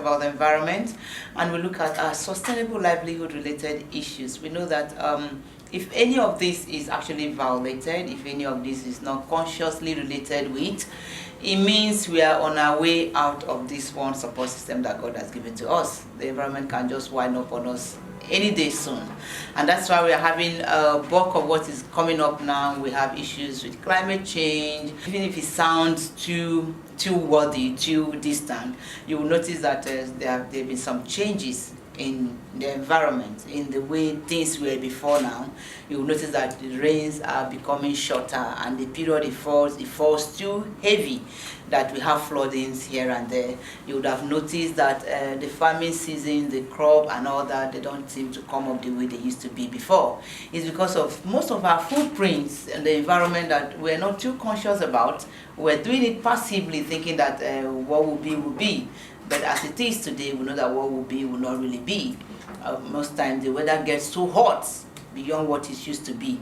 about the environment, and we look at our sustainable livelihood related issues. We know that if any of this is actually violated, if any of this is not consciously related with, it means we are on our way out of this one support system that God has given to us. The environment can just wind up on us any day soon, and that's why we are having a bulk of what is coming up now. We have issues with climate change. Even if it sounds too worthy, too distant, you will notice that there have been some changes in the environment, in the way things were before now. You will notice that the rains are becoming shorter, and the period it falls too heavy, that we have floodings here and there. You would have noticed that the farming season, the crop and all that, they don't seem to come up the way they used to be before. It's because of most of our footprints in the environment that we're not too conscious about. We're doing it passively, thinking that what will be will be. But as it is today, we know that what will be will not really be. Most times the weather gets so hot beyond what it used to be.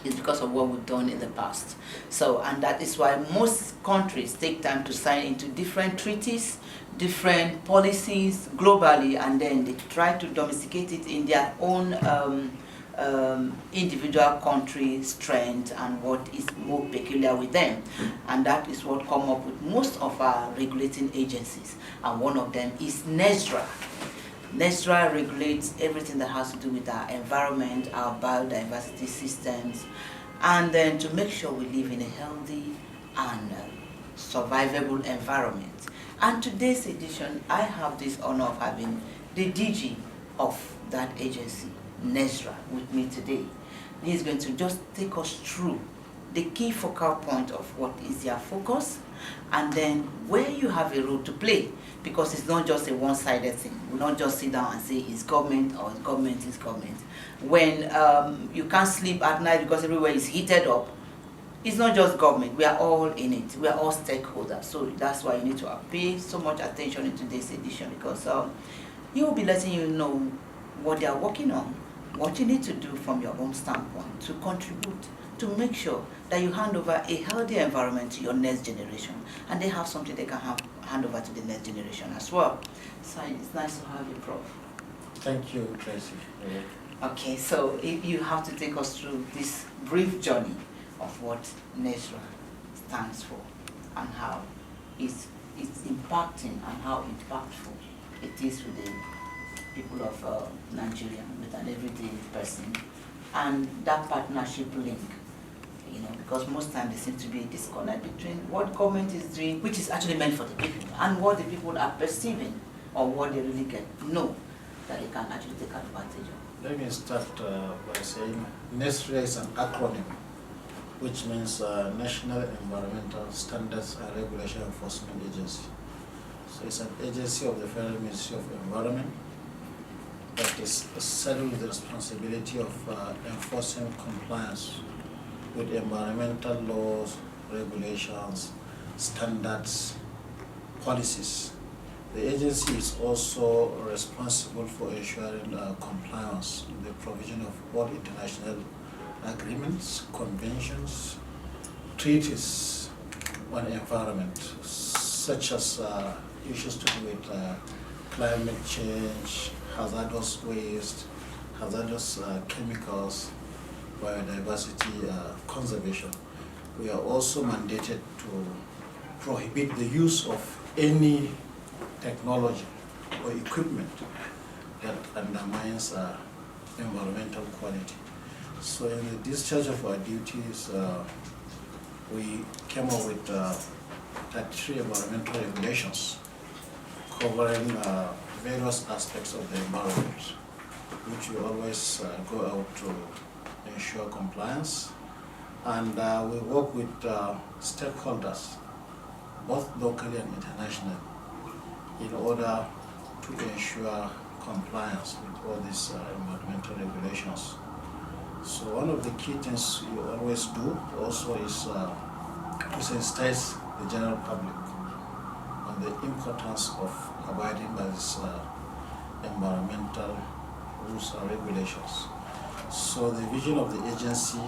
It's because of what we've done in the past. So, and that is why most countries take time to sign into different treaties, different policies globally, and then they try to domesticate it in their own individual country strength and what is more peculiar with them. And that is what come up with most of our regulating agencies. And one of them is NESREA. NESREA regulates everything that has to do with our environment, our biodiversity systems, and then to make sure we live in a healthy and survivable environment. And today's edition, I have this honor of having the DG of that agency, NESREA, with me today. He is going to just take us through the key focal point of what is their focus, and then where you have a role to play, because it's not just a one-sided thing. We'll not just sit down and say it's government or government is government. When you can't sleep at night because everywhere is heated up, it's not just government. We are all in it. We are all stakeholders. So that's why you need to pay so much attention in today's edition, because he will be letting you know what they are working on, what you need to do from your own standpoint to contribute, to make sure that you hand over a healthy environment to your next generation, and they have something they can hand over to the next generation as well. So it's nice to have you, Prof. Thank you, Tracy. Okay, so if you have to take us through this brief journey of what NESREA stands for and how it's impacting and how impactful it is with the people of Nigeria, with an everyday person, and that partnership link, you know, because most times there seems to be a disconnect between what government is doing, which is actually meant for the people, and what the people are perceiving, or what they really know that they can actually take advantage of. Let me start by saying NESREA is an acronym, which means National Environmental Standards and Regulation Enforcement Agency. So it's an agency of the Federal Ministry of Environment that is saddled with the responsibility of enforcing compliance with environmental laws, regulations, standards, policies. The agency is also responsible for ensuring compliance with the provision of all international agreements, conventions, treaties on environment, such as issues to do with climate change, hazardous waste, hazardous chemicals, biodiversity conservation. We are also mandated to prohibit the use of any technology or equipment that undermines environmental quality. So in the discharge of our duties, we came up with 33 environmental regulations covering various aspects of the environment, which we always go out to ensure compliance. And we work with stakeholders, both locally and internationally, in order to ensure compliance with all these environmental regulations. So one of the key things we always do also is to sensitize the general public on the importance of abiding by these environmental rules and regulations. So the vision of the agency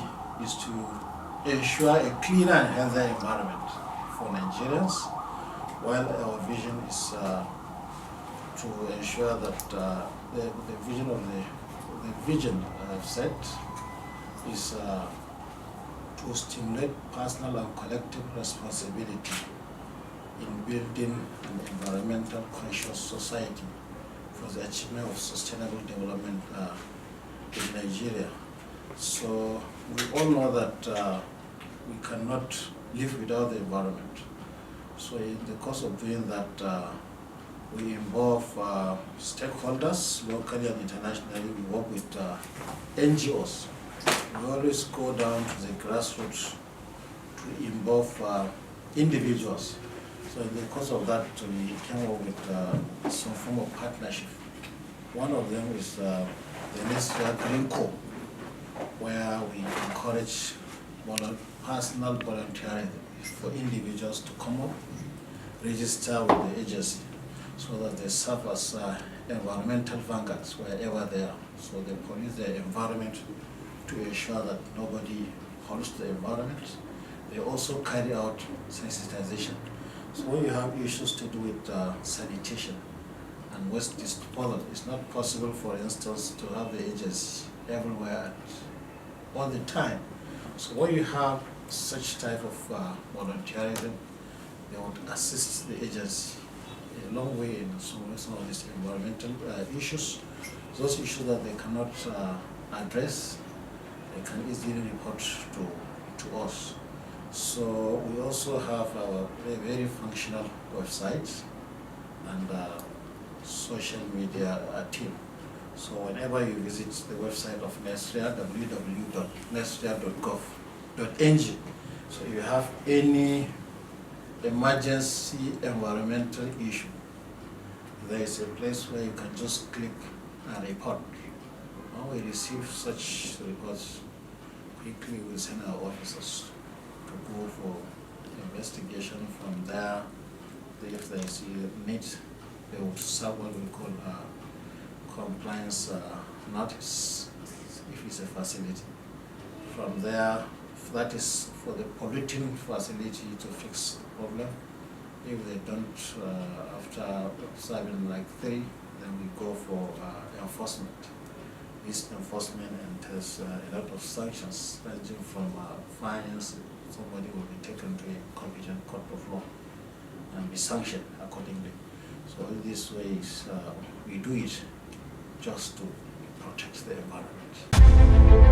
is to ensure a cleaner and healthier environment for Nigerians, while our vision is to ensure that the vision of the vision I've set is to stimulate personal and collective responsibility in building an environmental conscious society for the achievement of sustainable development in Nigeria. So we all know that we cannot live without the environment. So in the course of doing that, we involve stakeholders locally and internationally. We work with NGOs. We always go down to the grassroots to involve individuals. So in the course of that, we came up with some form of partnership. One of them is the NESREA Green Co, where we encourage personal volunteering for individuals to come up, register with the agency, so that they serve as environmental vanguards wherever they are. So they police their environment to ensure that nobody pollutes the environment. They also carry out sensitization. So when you have issues to do with sanitation and waste disposal, it's not possible, for instance, to have the agency everywhere all the time. So when you have such type of volunteerism, they would assist the agency a long way in some of these environmental issues. Those issues that they cannot address, they can easily report to us. So we also have our very functional website and social media team. So whenever you visit the website of NESREA, www.nesrea.gov.ng, so if you have any emergency environmental issue, there is a place where you can just click and report. When we receive such reports, quickly we send our officers to go for investigation. From there. If there is a need, they will serve what we call compliance notice, if it's a facility. From there, that is for the polluting facility to fix the problem. If they don't, after serving like 3, then we go for enforcement. This enforcement entails a lot of sanctions, ranging from fines. Somebody will be taken to a competent court of law and be sanctioned accordingly. So in these ways, we do it just to protect the environment.